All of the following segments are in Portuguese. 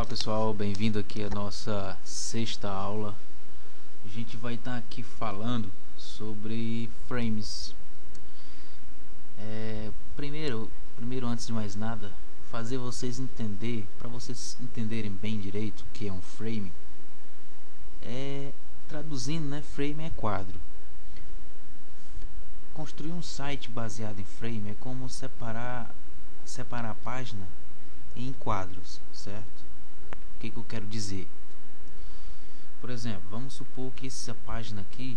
Olá pessoal, bem-vindo aqui à nossa sexta aula. A gente vai estar aqui falando sobre frames. Primeiro, antes de mais nada, fazer vocês para vocês entenderem bem direito o que é um frame. Traduzindo, né, frame é quadro. Construir um site baseado em frame é como separar a página em quadros, certo? O que eu quero dizer? Por exemplo, vamos supor que essa página aqui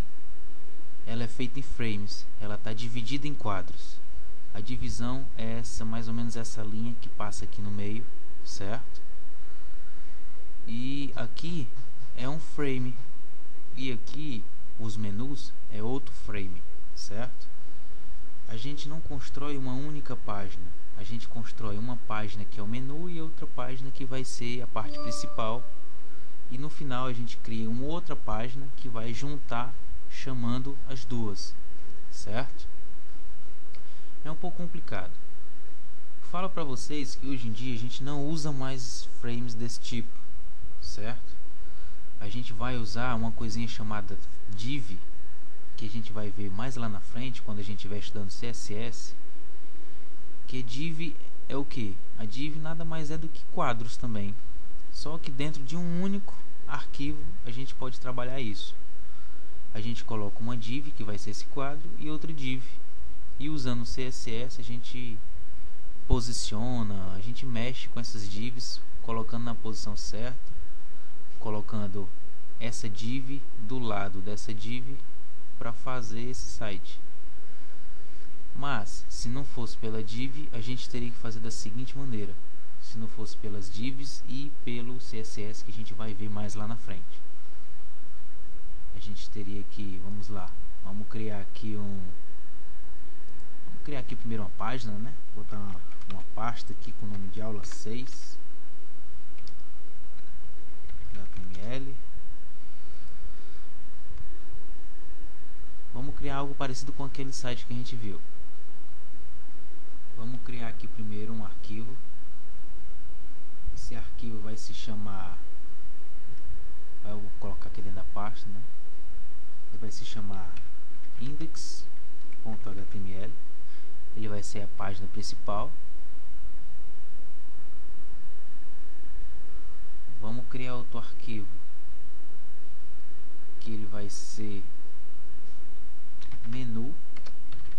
ela é feita em frames, ela está dividida em quadros. A divisão é mais ou menos essa linha que passa aqui no meio, certo? E aqui é um frame e aqui os menus é outro frame, certo? A gente não constrói uma única página, a gente constrói uma página que é o menu e outra página que vai ser a parte principal, e no final a gente cria uma outra página que vai juntar chamando as duas, certo? É um pouco complicado. Falo para vocês que hoje em dia a gente não usa mais frames desse tipo, certo? A gente vai usar uma coisinha chamada div, que a gente vai ver mais lá na frente quando a gente estiver estudando CSS. Que div é o que? A div nada mais é do que quadros também, só que dentro de um único arquivo a gente pode trabalhar isso. A gente coloca uma div que vai ser esse quadro e outra div, e usando o CSS a gente posiciona, a gente mexe com essas divs, colocando na posição certa, colocando essa div do lado dessa div para fazer esse site. Mas se não fosse pela div, a gente teria que fazer da seguinte maneira: se não fosse pelas divs e pelo CSS, que a gente vai ver mais lá na frente, a gente teria que, vamos criar aqui primeiro uma página, né? Botar uma pasta aqui com o nome de aula 6 HTML. Vamos criar algo parecido com aquele site que a gente viu. Vamos criar aqui primeiro um arquivo. Esse arquivo vai se chamar, eu vou colocar aqui dentro da pasta, né? Ele vai se chamar index.html. Ele vai ser a página principal. Vamos criar outro arquivo que ele vai ser menu,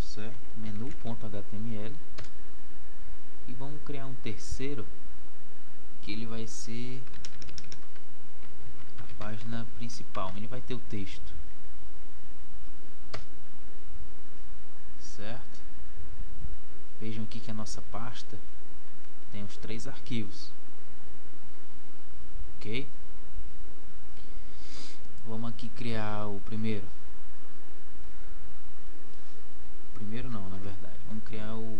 certo? Menu.html. E vamos criar um terceiro que ele vai ser a página principal. Ele vai ter o texto, certo? Vejam aqui que a nossa pasta tem os 3 arquivos, ok? Vamos aqui criar o primeiro. Não, na verdade, vamos criar o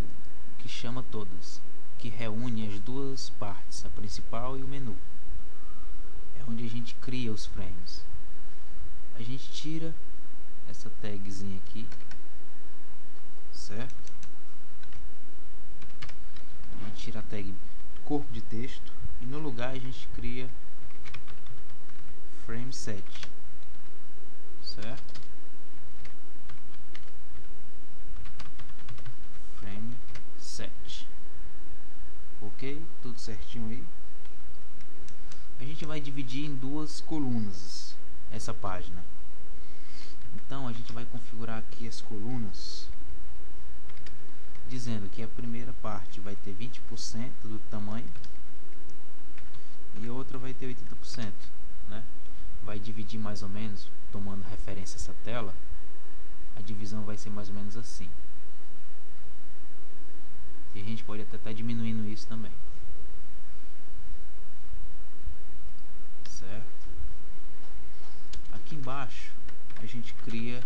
que chama todas, que reúne as duas partes, a principal e o menu. É onde a gente cria os frames. A gente tira essa tagzinha aqui, certo? A gente tira a tag corpo de texto e no lugar a gente cria frame set, certo? Frame set, ok? Tudo certinho aí. A gente vai dividir em 2 colunas essa página. Então a gente vai configurar aqui as colunas, dizendo que a primeira parte vai ter 20% do tamanho e a outra vai ter 80%, né? Vai dividir mais ou menos, tomando referência a essa tela, a divisão vai ser mais ou menos assim. E a gente pode até estar diminuindo isso também, certo? Aqui embaixo a gente cria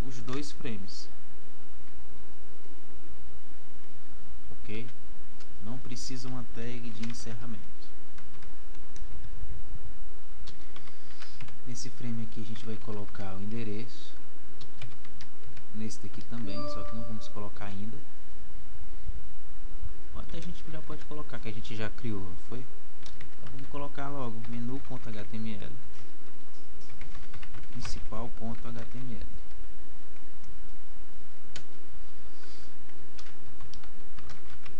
os 2 frames, ok? Não precisa uma tag de encerramento. Nesse frame aqui a gente vai colocar o endereço, nesse daqui também, só que não vamos colocar ainda. Até a gente já pode colocar, que a gente já criou, não foi? Então vamos colocar logo menu.html principal.html.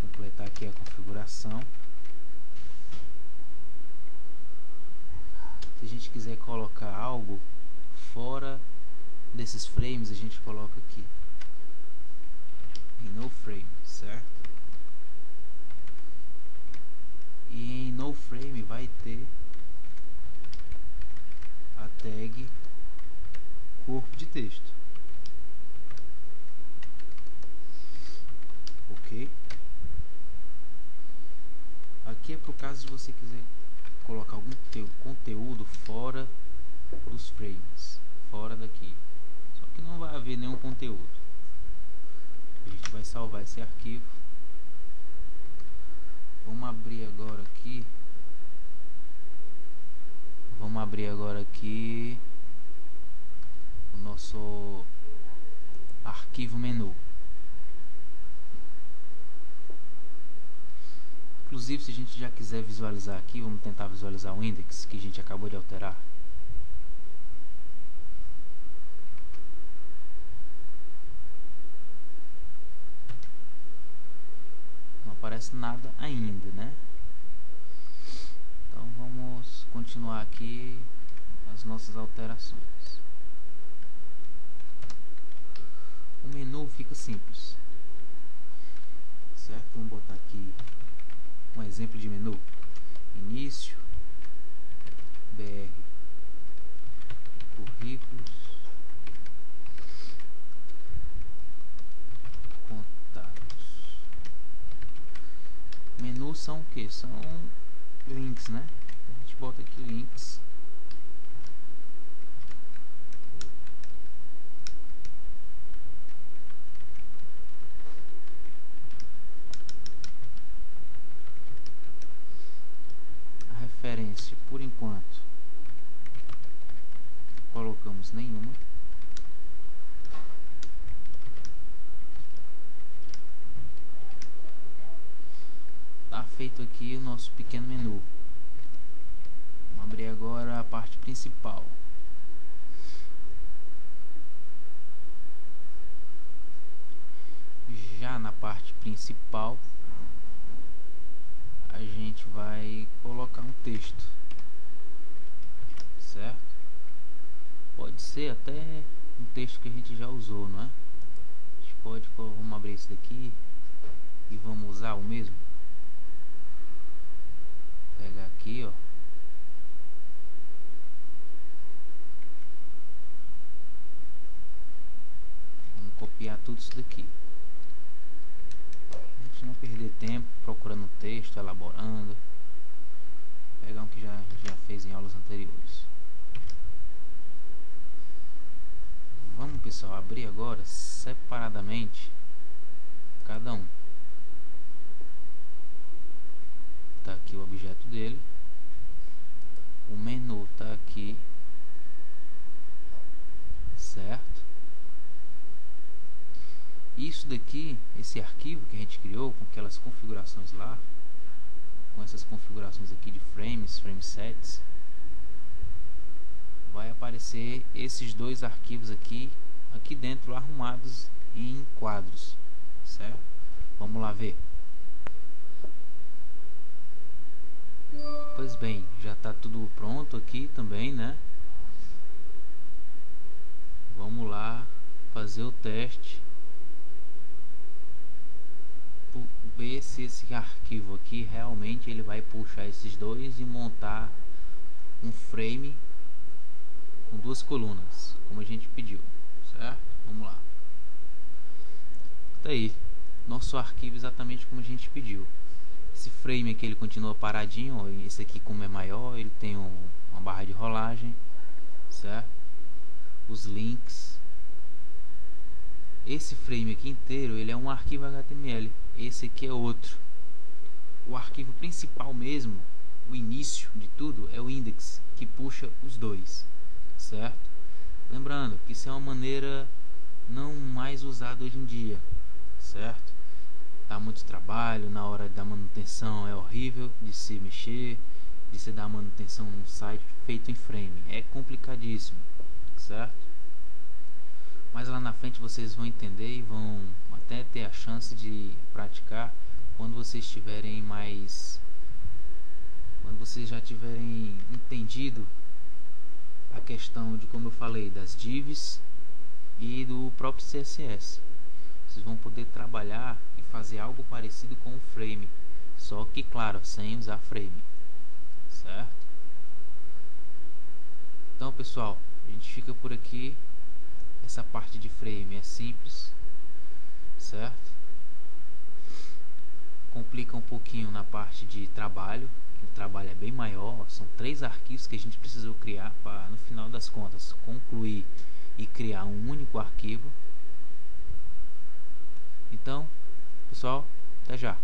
Completar aqui a configuração. Se a gente quiser colocar algo fora desses frames, a gente coloca aqui em no frame, certo? E em no frame vai ter a tag corpo de texto, ok? Aqui é para o caso de você quiser colocar algum conteúdo fora dos frames, fora daqui, só que não vai haver nenhum conteúdo. A gente vai salvar esse arquivo. Vamos abrir agora aqui o nosso arquivo menu. Inclusive, se a gente já quiser visualizar aqui, vamos tentar visualizar o index que a gente acabou de alterar. Não aparece nada ainda, né? Então vamos continuar aqui as nossas alterações. O menu fica simples, certo? Vamos botar aqui um exemplo de menu: início, BR, currículos, contatos. Menus são o que? São links, né? A gente bota aqui links. Referência, por enquanto colocamos nenhuma. Tá feito aqui o nosso pequeno menu. Vamos abrir agora a parte principal. Já na parte principal a gente vai colocar um texto, certo? Pode ser até um texto que a gente já usou, não é? A gente pode, vamos abrir esse daqui e vamos usar o mesmo. Pegar aqui, ó. Vamos copiar tudo isso daqui. Não perder tempo procurando texto, elaborando. Pegar um que já fez em aulas anteriores. Vamos, pessoal, abrir agora separadamente cada um. Tá aqui o objeto dele. O menu tá aqui, certo? Isso daqui, esse arquivo que a gente criou com aquelas configurações lá, com essas configurações aqui de frames, frame sets, vai aparecer esses dois arquivos aqui dentro, arrumados em quadros, certo? Vamos lá ver. Pois bem, já está tudo pronto aqui também, né? Vamos lá fazer o teste. Ver se esse arquivo aqui realmente ele vai puxar esses dois e montar um frame com duas colunas, como a gente pediu, certo? Vamos lá. Tá aí, nosso arquivo exatamente como a gente pediu. Esse frame aqui ele continua paradinho, ó, esse aqui como é maior, ele tem uma barra de rolagem, certo? Os links. Esse frame aqui inteiro ele é um arquivo HTML. Esse aqui é outro. O arquivo principal mesmo, o início de tudo, é o index, que puxa os dois, certo? Lembrando que isso é uma maneira não mais usada hoje em dia, certo? Dá muito trabalho, na hora da manutenção é horrível de se mexer, de se dar manutenção num site feito em frame. É complicadíssimo, certo? Mas lá na frente vocês vão entender e vão até ter a chance de praticar quando vocês tiverem mais... Quando vocês já tiverem entendido a questão de, como eu falei, das divs e do próprio CSS. Vocês vão poder trabalhar e fazer algo parecido com o frame, só que, claro, sem usar frame, certo? Então, pessoal, a gente fica por aqui. Essa parte de frame é simples, certo? Complica um pouquinho na parte de trabalho, que o trabalho é bem maior. São 3 arquivos que a gente precisou criar para, no final das contas, concluir e criar um único arquivo. Então, pessoal, até já!